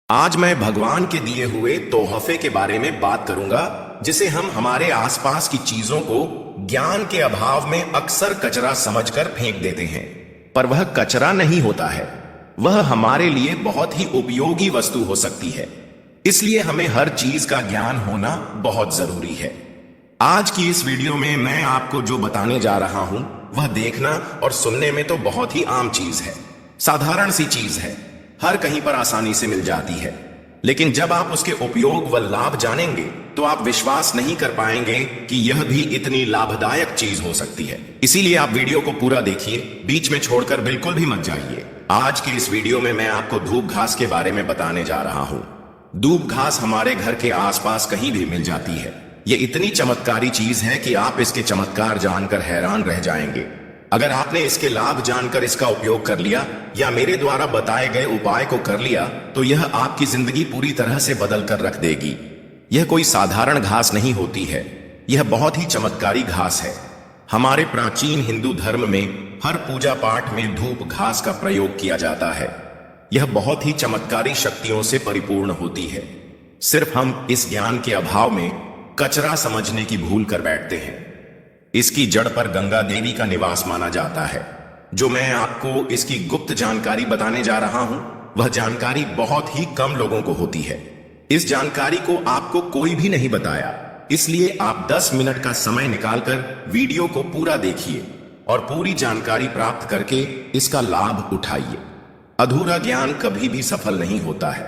आज मैं भगवान के दिए हुए तोहफे के बारे में बात करूंगा जिसे हम हमारे आसपास की चीजों को ज्ञान के अभाव में अक्सर कचरा समझकर फेंक देते हैं। पर वह कचरा नहीं होता है, वह हमारे लिए बहुत ही उपयोगी वस्तु हो सकती है। इसलिए हमें हर चीज का ज्ञान होना बहुत जरूरी है। आज की इस वीडियो में मैं आपको जो बताने जा रहा हूं वह देखना और सुनने में तो बहुत ही आम चीज है, साधारण सी चीज है, हर कहीं पर आसानी से मिल जाती है। लेकिन जब आप उसके उपयोग व लाभ जानेंगे तो आप विश्वास नहीं कर पाएंगे कि यह भी इतनी लाभदायक चीज हो सकती है। इसीलिए आप वीडियो को पूरा देखिए, बीच में छोड़कर बिल्कुल भी मत जाइए। आज के इस वीडियो में मैं आपको धूप घास के बारे में बताने जा रहा हूं। धूप घास हमारे घर के आसपास कहीं भी मिल जाती है। यह इतनी चमत्कारी चीज है कि आप इसके चमत्कार जानकर हैरान रह जाएंगे। अगर आपने इसके लाभ जानकर इसका उपयोग कर लिया या मेरे द्वारा बताए गए उपाय को कर लिया तो यह आपकी जिंदगी पूरी तरह से बदल कर रख देगी। यह कोई साधारण घास नहीं होती है, यह बहुत ही चमत्कारी घास है। हमारे प्राचीन हिंदू धर्म में हर पूजा पाठ में धूप घास का प्रयोग किया जाता है। यह बहुत ही चमत्कारी शक्तियों से परिपूर्ण होती है। सिर्फ हम इस ज्ञान के अभाव में कचरा समझने की भूल कर बैठते हैं। इसकी जड़ पर गंगा देवी का निवास माना जाता है। जो मैं आपको इसकी गुप्त जानकारी बताने जा रहा हूं वह जानकारी बहुत ही कम लोगों को होती है। इस जानकारी को आपको कोई भी नहीं बताया, इसलिए आप 10 मिनट का समय निकालकर वीडियो को पूरा देखिए और पूरी जानकारी प्राप्त करके इसका लाभ उठाइए। अधूरा ज्ञान कभी भी सफल नहीं होता है।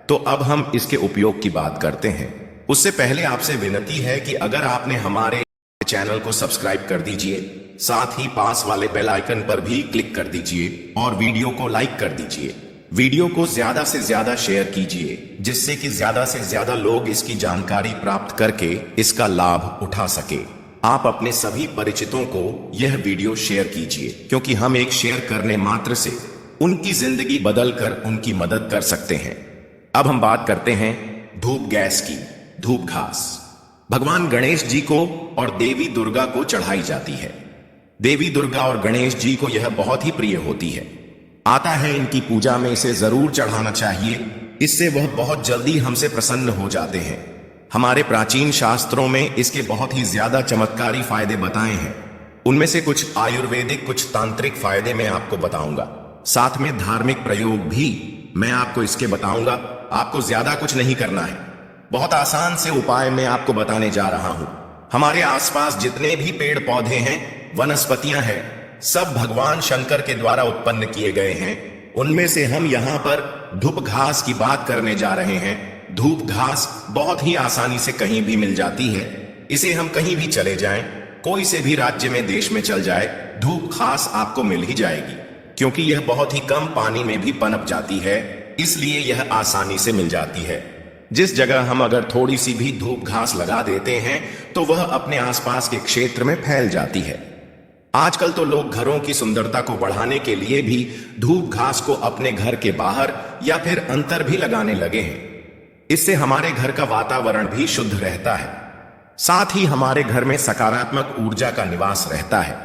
तो अब हम इसके उपयोग की बात करते हैं। उससे पहले आपसे विनती है कि अगर आपने हमारे चैनल को सब्सक्राइब कर दीजिए, साथ ही पास वाले बेल आइकन पर भी क्लिक कर दीजिए और वीडियो को लाइक कर दीजिए। वीडियो को ज्यादा से ज्यादा शेयर कीजिए जिससे कि ज्यादा से ज्यादा लोग इसकी जानकारी प्राप्त करके इसका लाभ उठा सके। आप अपने सभी परिचितों को यह वीडियो शेयर कीजिए क्योंकि हम एक शेयर करने मात्र से उनकी जिंदगी बदल कर उनकी मदद कर सकते हैं। अब हम बात करते हैं धूप गैस की। धूप घास भगवान गणेश जी को और देवी दुर्गा को चढ़ाई जाती है। देवी दुर्गा और गणेश जी को यह बहुत ही प्रिय होती है। आता है इनकी पूजा में इसे जरूर चढ़ाना चाहिए, इससे वह बहुत जल्दी हमसे प्रसन्न हो जाते हैं। हमारे प्राचीन शास्त्रों में इसके बहुत ही ज्यादा चमत्कारी फायदे बताए हैं। उनमें से कुछ आयुर्वेदिक, कुछ तांत्रिक फायदे मैं आपको बताऊंगा, साथ में धार्मिक प्रयोग भी मैं आपको इसके बताऊंगा। आपको ज्यादा कुछ नहीं करना है, बहुत आसान से उपाय मैं आपको बताने जा रहा हूं। हमारे आसपास जितने भी पेड़ पौधे हैं, वनस्पतियां हैं, सब भगवान शंकर के द्वारा उत्पन्न किए गए हैं। उनमें से हम यहां पर धूप घास की बात करने जा रहे हैं। धूप घास बहुत ही आसानी से कहीं भी मिल जाती है। इसे हम कहीं भी चले जाएं, कोई से भी राज्य में, देश में चल जाए, धूप घास आपको मिल ही जाएगी क्योंकि यह बहुत ही कम पानी में भी पनप जाती है, इसलिए यह आसानी से मिल जाती है। जिस जगह हम अगर थोड़ी सी भी धूप घास लगा देते हैं तो वह अपने आसपास के क्षेत्र में फैल जाती है। आजकल तो लोग घरों की सुंदरता को बढ़ाने के लिए भी धूप घास को अपने घर के बाहर या फिर अंदर भी लगाने लगे हैं। इससे हमारे घर का वातावरण भी शुद्ध रहता है, साथ ही हमारे घर में सकारात्मक ऊर्जा का निवास रहता है।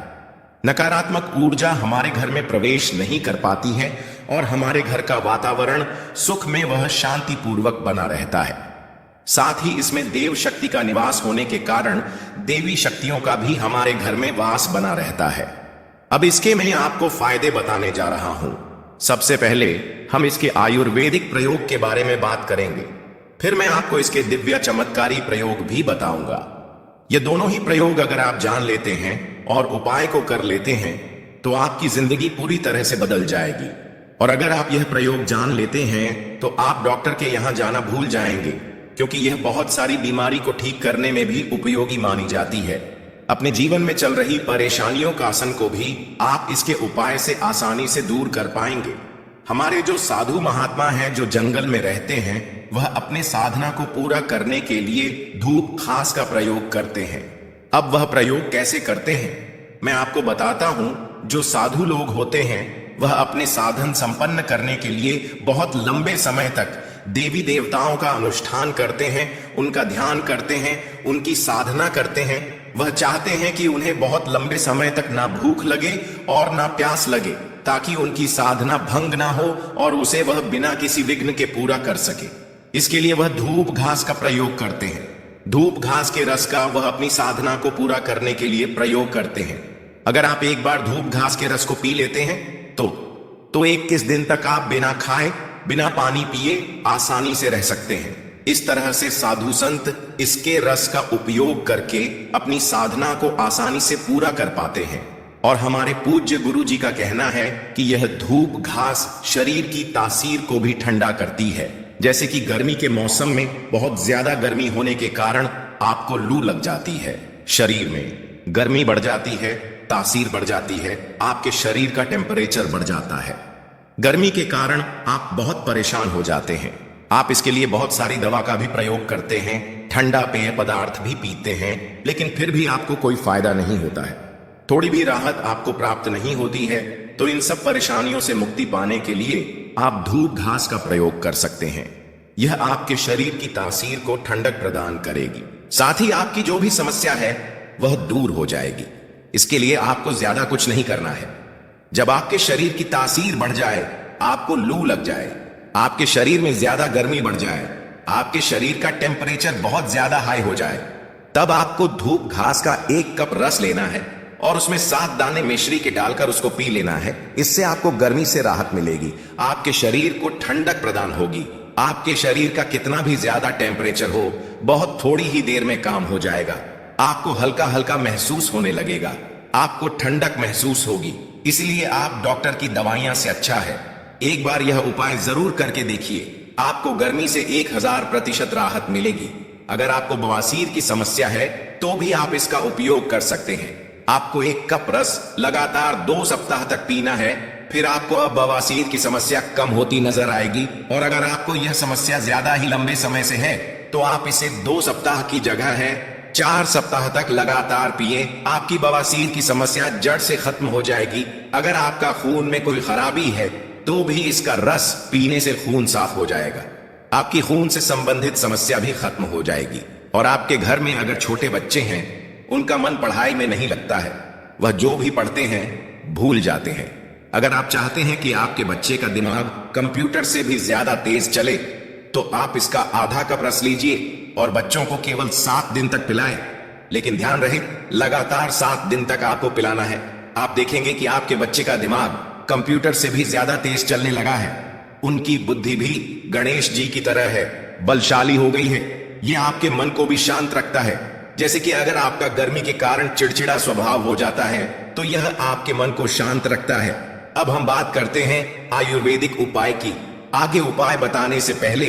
नकारात्मक ऊर्जा हमारे घर में प्रवेश नहीं कर पाती है और हमारे घर का वातावरण सुख में वह शांतिपूर्वक बना रहता है। साथ ही इसमें देव शक्ति का निवास होने के कारण देवी शक्तियों का भी हमारे घर में वास बना रहता है। अब इसके मैं आपको फायदे बताने जा रहा हूं। सबसे पहले हम इसके आयुर्वेदिक प्रयोग के बारे में बात करेंगे, फिर मैं आपको इसके दिव्य चमत्कारी प्रयोग भी बताऊंगा। ये दोनों ही प्रयोग अगर आप जान लेते हैं और उपाय को कर लेते हैं तो आपकी जिंदगी पूरी तरह से बदल जाएगी। और अगर आप यह प्रयोग जान लेते हैं तो आप डॉक्टर के यहां जाना भूल जाएंगे क्योंकि यह बहुत सारी बीमारी को ठीक करने में भी उपयोगी मानी जाती है। अपने जीवन में चल रही परेशानियों का आसन को भी आप इसके उपाय से आसानी से दूर कर पाएंगे। हमारे जो साधु महात्मा हैं जो जंगल में रहते हैं वह अपने साधना को पूरा करने के लिए धूप घास का प्रयोग करते हैं। अब वह प्रयोग कैसे करते हैं मैं आपको बताता हूं। जो साधु लोग होते हैं वह अपने साधन संपन्न करने के लिए बहुत लंबे समय तक देवी देवताओं का अनुष्ठान करते हैं, उनका ध्यान करते हैं, उनकी साधना करते हैं। वह चाहते हैं कि उन्हें बहुत लंबे समय तक ना भूख लगे और ना प्यास लगे, ताकि उनकी साधना भंग ना हो और उसे वह बिना किसी विघ्न के पूरा कर सके। इसके लिए वह धूप घास का प्रयोग करते हैं। धूप घास के रस का वह अपनी साधना को पूरा करने के लिए प्रयोग करते हैं। अगर आप एक बार धूप घास के रस को पी लेते हैं तो 21 दिन तक आप बिना खाए बिना पानी पिए आसानी से रह सकते हैं। इस तरह से साधु संत इसके रस का उपयोग करके अपनी साधना को आसानी से पूरा कर पाते हैं। और हमारे पूज्य गुरु जी का कहना है कि यह धूप घास शरीर की तासीर को भी ठंडा करती है। जैसे कि गर्मी के मौसम में बहुत ज्यादा गर्मी होने के कारण आपको लू लग जाती है, शरीर में गर्मी बढ़ जाती है, तासीर बढ़ जाती है, आपके शरीर का टेम्परेचर बढ़ जाता है। गर्मी के कारण आप बहुत परेशान हो जाते हैं। आप इसके लिए बहुत सारी दवा का भी प्रयोग करते हैं, ठंडा पेय पदार्थ भी पीते हैं, लेकिन फिर भी आपको कोई फायदा नहीं होता है। थोड़ी भी राहत आपको प्राप्त नहीं होती है। तो इन सब परेशानियों से मुक्ति पाने के लिए आप धूप घास का प्रयोग कर सकते हैं। यह आपके शरीर की तासीर को ठंडक प्रदान करेगी, साथ ही आपकी जो भी समस्या है वह दूर हो जाएगी। इसके लिए आपको ज्यादा कुछ नहीं करना है। जब आपके शरीर की तासीर बढ़ जाए, आपको लू लग जाए, आपके शरीर में ज्यादा गर्मी बढ़ जाए, आपके शरीर का टेम्परेचर बहुत ज्यादा हाई हो जाए, तब आपको धूप घास का 1 कप रस लेना है और उसमें 7 दाने मिश्री के डालकर उसको पी लेना है। इससे आपको गर्मी से राहत मिलेगी, आपके शरीर को ठंडक प्रदान होगी। आपके शरीर का कितना भी ज्यादा टेम्परेचर हो, बहुत थोड़ी ही देर में काम हो जाएगा। आपको हल्का हल्का महसूस होने लगेगा, आपको ठंडक महसूस होगी। इसलिए आप डॉक्टर की दवाइयां से अच्छा है एक बार यह उपाय जरूर करके देखिए। आपको गर्मी से 1000% राहत मिलेगी। अगर आपको बवासीर की समस्या है तो भी आप इसका उपयोग कर सकते हैं। आपको 1 कप रस लगातार 2 सप्ताह तक पीना है, फिर आपको अब बवासीर की समस्या कम होती नजर आएगी। और अगर आपको यह समस्या ज्यादा ही लंबे समय से है तो आप इसे 2 सप्ताह की जगह है 4 सप्ताह तक लगातार पिए। आपकी बवासीर की समस्या जड़ से खत्म हो जाएगी। अगर आपका खून में कोई खराबी है तो भी इसका रस पीने से खून साफ हो जाएगा। आपकी खून से संबंधित समस्या भी खत्म हो जाएगी। और आपके घर में अगर छोटे बच्चे हैं, उनका मन पढ़ाई में नहीं लगता है, वह जो भी पढ़ते हैं भूल जाते हैं। अगर आप चाहते हैं कि आपके बच्चे का दिमाग कंप्यूटर से भी ज्यादा तेज चले तो आप इसका आधा कप रस लीजिए और बच्चों को केवल 7 दिन तक पिलाएं। लेकिन ध्यान रहे, लगातार 7 दिन तक आपको पिलाना है। आप देखेंगे कि आपके बच्चे का दिमाग कंप्यूटर से भी ज्यादा तेज चलने लगा है। उनकी बुद्धि भी गणेश जी की तरह है, बलशाली हो गई है। यह आपके मन को भी शांत रखता है। जैसे कि अगर आपका गर्मी के कारण चिड़चिड़ा स्वभाव हो जाता है तो यह आपके मन को शांत रखता है। अब हम बात करते हैं आयुर्वेदिक उपाय की। आगे उपाय बताने से पहले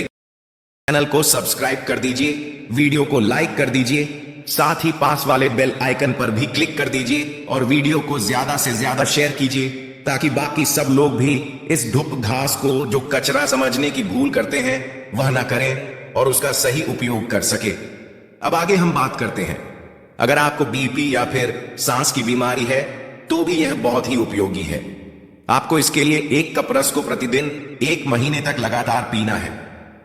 चैनल को सब्सक्राइब कर दीजिए, वीडियो को लाइक कर दीजिए, साथ ही पास वाले बेल आइकन पर भी क्लिक कर दीजिए और वीडियो को ज्यादा से ज्यादा शेयर कीजिए ताकि बाकी सब लोग भी इस धूप घास को जो कचरा समझने की भूल करते हैं वह ना करें और उसका सही उपयोग कर सके। अब आगे हम बात करते हैं। अगर आपको बीपी या फिर सांस की बीमारी है तो भी यह बहुत ही उपयोगी है। आपको इसके लिए 1 कप रस को प्रतिदिन 1 महीने तक लगातार पीना है।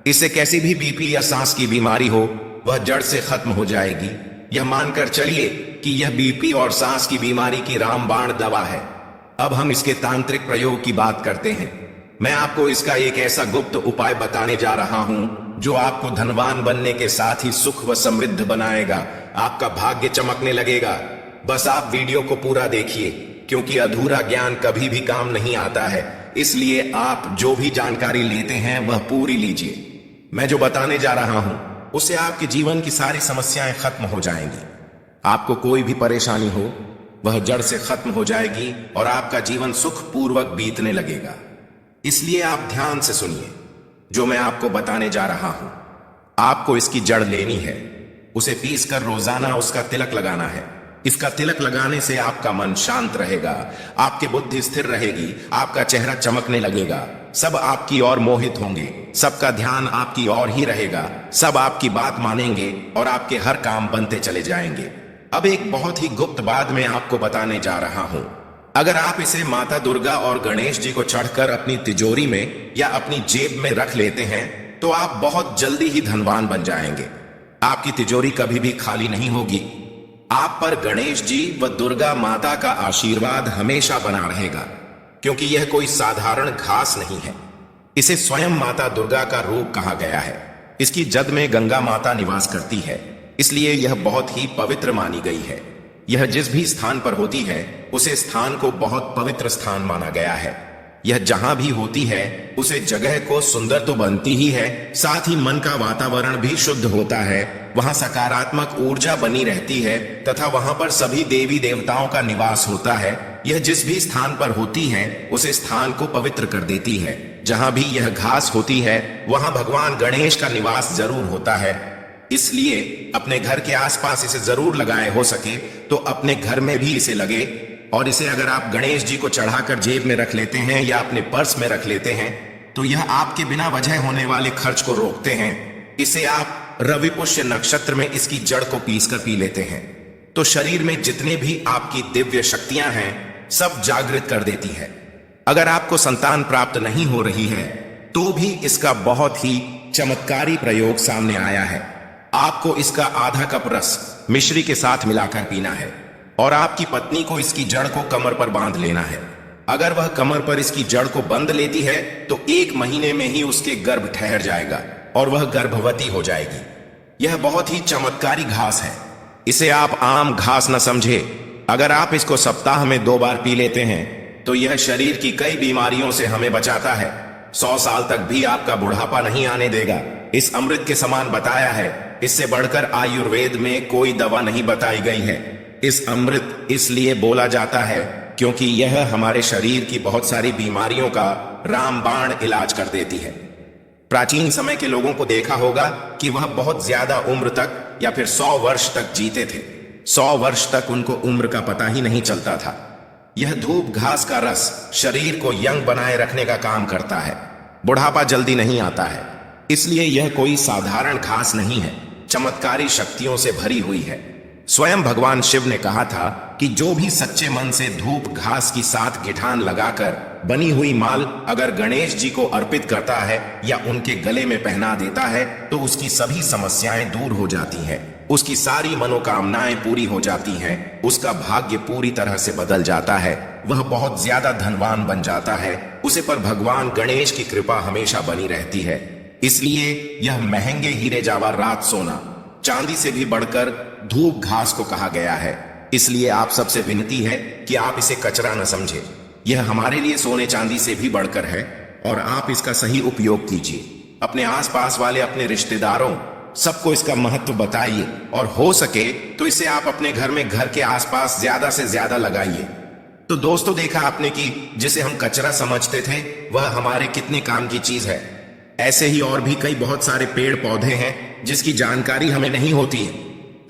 इससे कैसी भी बीपी या सांस की बीमारी हो वह जड़ से खत्म हो जाएगी। यह मानकर चलिए कि यह बीपी और सांस की बीमारी की रामबाण दवा है। अब हम इसके तांत्रिक प्रयोग की बात करते हैं। मैं आपको इसका एक ऐसा गुप्त उपाय बताने जा रहा हूं जो आपको धनवान बनने के साथ ही सुख व समृद्ध बनाएगा। आपका भाग्य चमकने लगेगा। बस आप वीडियो को पूरा देखिए, क्योंकि अधूरा ज्ञान कभी भी काम नहीं आता है। इसलिए आप जो भी जानकारी लेते हैं वह पूरी लीजिए। मैं जो बताने जा रहा हूं उससे आपके जीवन की सारी समस्याएं खत्म हो जाएंगी। आपको कोई भी परेशानी हो वह जड़ से खत्म हो जाएगी और आपका जीवन सुखपूर्वक बीतने लगेगा। इसलिए आप ध्यान से सुनिए जो मैं आपको बताने जा रहा हूं। आपको इसकी जड़ लेनी है, उसे पीसकर रोजाना उसका तिलक लगाना है। इसका तिलक लगाने से आपका मन शांत रहेगा, आपकी बुद्धि स्थिर रहेगी, आपका चेहरा चमकने लगेगा। सब आपकी ओर मोहित होंगे, सबका ध्यान आपकी ओर ही रहेगा, सब आपकी बात मानेंगे और आपके हर काम बनते चले जाएंगे। अब एक बहुत ही गुप्त बात मैं आपको बताने जा रहा हूं। अगर आप इसे माता दुर्गा और गणेश जी को चढ़कर अपनी तिजोरी में या अपनी जेब में रख लेते हैं तो आप बहुत जल्दी ही धनवान बन जाएंगे। आपकी तिजोरी कभी भी खाली नहीं होगी। आप पर गणेश जी व दुर्गा माता का आशीर्वाद हमेशा बना रहेगा। क्योंकि यह कोई साधारण घास नहीं है। इसे स्वयं माता दुर्गा का रूप कहा गया है। इसकी जद में गंगा माता निवास करती है, इसलिए यह बहुत ही पवित्र मानी गई है। यह जिस भी स्थान पर होती है उसे स्थान को बहुत पवित्र स्थान माना गया है। यह जहां भी होती है उसे जगह को सुंदर तो बनती ही है, साथ ही मन का वातावरण भी शुद्ध होता है। वहां सकारात्मक ऊर्जा बनी रहती है तथा वहां पर सभी देवी देवताओं का निवास होता है। यह जिस भी स्थान पर होती है उसे स्थान को पवित्र कर देती है। जहां भी यह घास होती है वहां भगवान गणेश का निवास जरूर होता है। इसलिए अपने घर के आसपास इसे जरूर लगाए, हो सके तो अपने घर में भी इसे लगे। और इसे अगर आप गणेश जी को चढ़ाकर जेब में रख लेते हैं या अपने पर्स में रख लेते हैं तो यह आपके बिना वजह होने वाले खर्च को रोकते हैं। इसे आप रवि पुष्य नक्षत्र में इसकी जड़ को पीसकर पी लेते हैं तो शरीर में जितने भी आपकी दिव्य शक्तियां हैं सब जागृत कर देती है। अगर आपको संतान प्राप्त नहीं हो रही है तो भी इसका बहुत ही चमत्कारी प्रयोग सामने आया है। आपको इसका आधा कप रस मिश्री के साथ मिलाकर पीना है और आपकी पत्नी को इसकी जड़ को कमर पर बांध लेना है। अगर वह कमर पर इसकी जड़ को बंध लेती है तो 1 महीने में ही उसके गर्भ ठहर जाएगा और वह गर्भवती हो जाएगी। यह बहुत ही चमत्कारी घास है। इसे आप आम घास न समझे। अगर आप इसको सप्ताह में 2 बार पी लेते हैं तो यह शरीर की कई बीमारियों से हमें बचाता है। 100 साल तक भी आपका बुढ़ापा नहीं आने देगा। इस अमृत के समान बताया है। इससे बढ़कर आयुर्वेद में कोई दवा नहीं बताई गई है। इस अमृत इसलिए बोला जाता है क्योंकि यह हमारे शरीर की बहुत सारी बीमारियों का रामबाण इलाज कर देती है। प्राचीन समय के लोगों को देखा होगा कि वह बहुत ज्यादा उम्र तक या फिर 100 वर्ष तक जीते थे। 100 वर्ष तक उनको उम्र का पता ही नहीं चलता था। यह धूप घास का रस शरीर को यंग बनाए रखने का काम करता है। बुढ़ापा जल्दी नहीं आता है। इसलिए यह कोई साधारण घास नहीं है, चमत्कारी शक्तियों से भरी हुई है। स्वयं भगवान शिव ने कहा था कि जो भी सच्चे मन से धूप घास की साथ गिठान लगाकर बनी हुई माल अगर गणेश जी को अर्पित करता है या उनके गले में पहना देता है तो उसकी सभी समस्याएं दूर हो जाती हैं, उसकी सारी मनोकामनाएं पूरी हो जाती हैं, उसका भाग्य पूरी तरह से बदल जाता है, वह बहुत ज्यादा धनवान बन जाता है। उसे पर भगवान गणेश की कृपा हमेशा बनी रहती है। इसलिए यह महंगे हीरे जवाहरात सोना चांदी से भी बढ़कर धूप घास को कहा गया है। इसलिए आप सबसे विनती है कि आप इसे कचरा न समझे। यह हमारे लिए सोने चांदी से भी बढ़कर है और आप इसका सही उपयोग कीजिए। अपने आसपास वाले अपने रिश्तेदारों सबको इसका महत्व बताइए और हो सके तो इसे आप अपने घर में घर के आसपास ज्यादा से ज्यादा लगाइए। तो दोस्तों, देखा आपने कि जिसे हम कचरा समझते थे वह हमारे कितने काम की चीज है। ऐसे ही और भी कई बहुत सारे पेड़ पौधे हैं जिसकी जानकारी हमें नहीं होती है।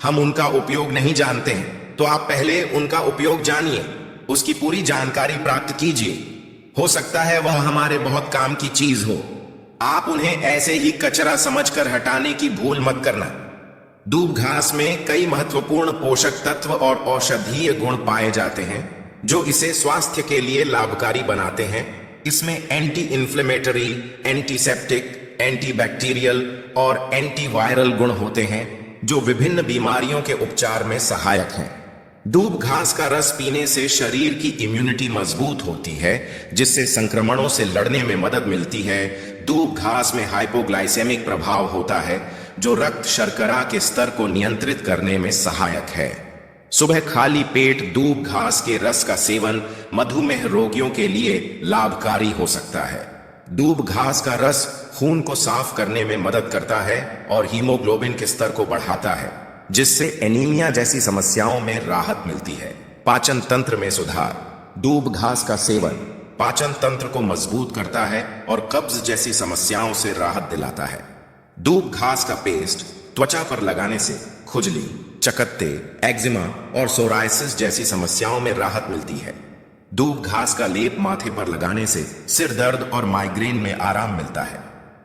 हम उनका उपयोग नहीं जानते हैं, तो आप पहले उनका उपयोग जानिए, उसकी पूरी जानकारी प्राप्त कीजिए। हो सकता है वह हमारे बहुत काम की चीज हो। आप उन्हें ऐसे ही कचरा समझकर हटाने की भूल मत करना। दूब घास में कई महत्वपूर्ण पोषक तत्व और औषधीय गुण पाए जाते हैं जो इसे स्वास्थ्य के लिए लाभकारी बनाते हैं। इसमें एंटी इन्फ्लेमेटरी, एंटीसेप्टिक, एंटीबैक्टीरियल और एंटीवायरल गुण होते हैं जो विभिन्न बीमारियों के उपचार में सहायक हैं। दूब घास का रस पीने से शरीर की इम्यूनिटी मजबूत होती है जिससे संक्रमणों से लड़ने में मदद मिलती है। दूब घास में हाइपोग्लाइसेमिक प्रभाव होता है जो रक्त शर्करा के स्तर को नियंत्रित करने में सहायक है। सुबह खाली पेट दूब घास के रस का सेवन मधुमेह रोगियों के लिए लाभकारी हो सकता है। दूब घास का रस खून को साफ करने में मदद करता है और हीमोग्लोबिन के स्तर को बढ़ाता है जिससे एनीमिया जैसी समस्याओं में राहत मिलती है। पाचन तंत्र में सुधार। दूब घास का सेवन पाचन तंत्र को मजबूत करता है और कब्ज जैसी समस्याओं से राहत दिलाता है। दूब घास का पेस्ट त्वचा पर लगाने से खुजली, चकत्ते, एक्जिमा और सोरायसिस जैसी समस्याओं में राहत मिलती है। दूब घास का लेप माथे पर लगाने से सिर दर्द और माइग्रेन में आराम मिलता है।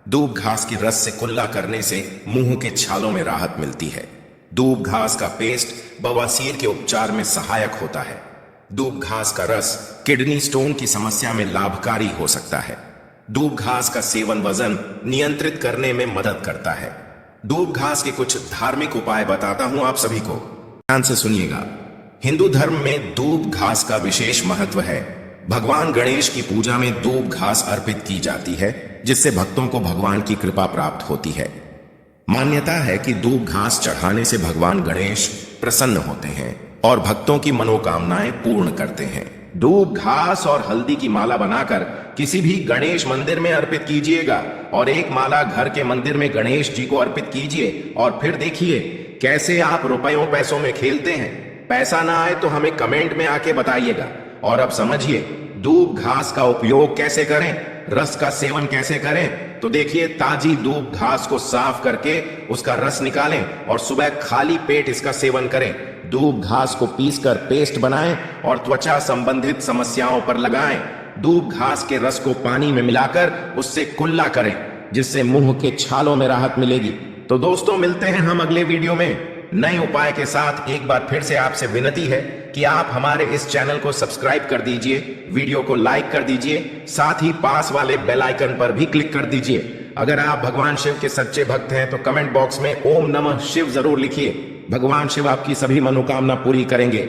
दूब घास की रस से कुल्ला करने से मुंह के छालों में राहत मिलती है। दूब घास का पेस्ट बवासीर के उपचार में सहायक होता है। दूब घास का रस किडनी स्टोन की समस्या में लाभकारी हो सकता है। दूब घास का सेवन वजन नियंत्रित करने में मदद करता है। दूब घास के कुछ धार्मिक उपाय बताता हूं आप सभी को, ध्यान से सुनिएगा। हिंदू धर्म में दूब घास का विशेष महत्व है। भगवान गणेश की पूजा में दूब घास अर्पित की जाती है, जिससे भक्तों को भगवान की कृपा प्राप्त होती है। मान्यता है कि दूब घास चढ़ाने से भगवान गणेश प्रसन्न होते हैं और भक्तों की मनोकामनाएं पूर्ण करते हैं। दूब घास और हल्दी की माला बनाकर किसी भी गणेश मंदिर में अर्पित कीजिएगा और एक माला घर के मंदिर में गणेश जी को अर्पित कीजिए और फिर देखिए कैसे आप रुपयों पैसों में खेलते हैं। पैसा ना आए तो हमें कमेंट में आके बताइएगा। और अब समझिए दूब घास का उपयोग कैसे करें, रस का सेवन कैसे करें। तो देखिए, ताजी दूब घास को साफ करके उसका रस निकालें और सुबह खाली पेट इसका सेवन करें। दूब घास को पीसकर पेस्ट बनाएं और त्वचा संबंधित समस्याओं पर लगाएं। दूब घास के रस को पानी में मिलाकर उससे कुल्ला करें, जिससे मुंह के छालों में राहत मिलेगी। तो दोस्तों, मिलते हैं हम अगले वीडियो में नए उपाय के साथ। एक बार फिर से आपसे विनती है कि आप हमारे इस चैनल को सब्सक्राइब कर दीजिए, वीडियो को लाइक कर दीजिए, साथ ही पास वाले बेल आइकन पर भी क्लिक कर दीजिए। अगर आप भगवान शिव के सच्चे भक्त हैं तो कमेंट बॉक्स में ओम नमः शिव जरूर लिखिए। भगवान शिव आपकी सभी मनोकामना पूरी करेंगे।